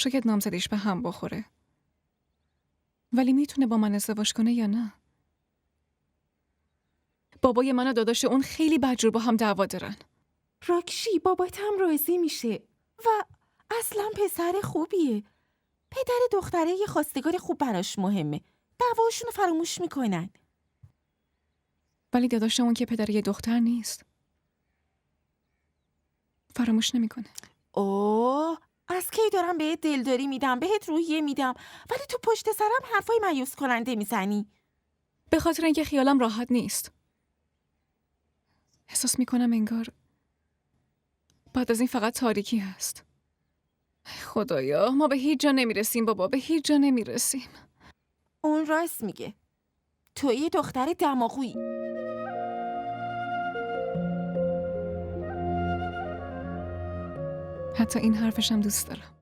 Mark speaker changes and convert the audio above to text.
Speaker 1: شاید نامزدیش به هم بخوره. ولی میتونه با من ازدواج کنه یا نه؟ بابای من و داداش اون خیلی بدجور با هم دعوا دارن.
Speaker 2: راکشی بابات هم راضی میشه و اصلا پسر خوبیه. پدر دختره یه خواستگار خوب براش مهمه. دعواشون رو فراموش میکنن.
Speaker 1: ولی داداش اون که پدر یه دختر نیست. فراموش نمیکنه.
Speaker 2: اوه، از کی دارم بهت دلداری میدم، بهت روحیه میدم، ولی تو پشت سرم حرفای مایوس کننده میزنی.
Speaker 1: به خاطر اینکه خیالم راحت نیست. احساس میکنم انگار بعد از این فقط تاریکی هست. خدایا ما به هیچ جا نمیرسیم بابا، به هیچ جا نمیرسیم.
Speaker 2: اون راست میگه. تو یه دختر دماغویی.
Speaker 1: حتی این حرفشم دوست دارم.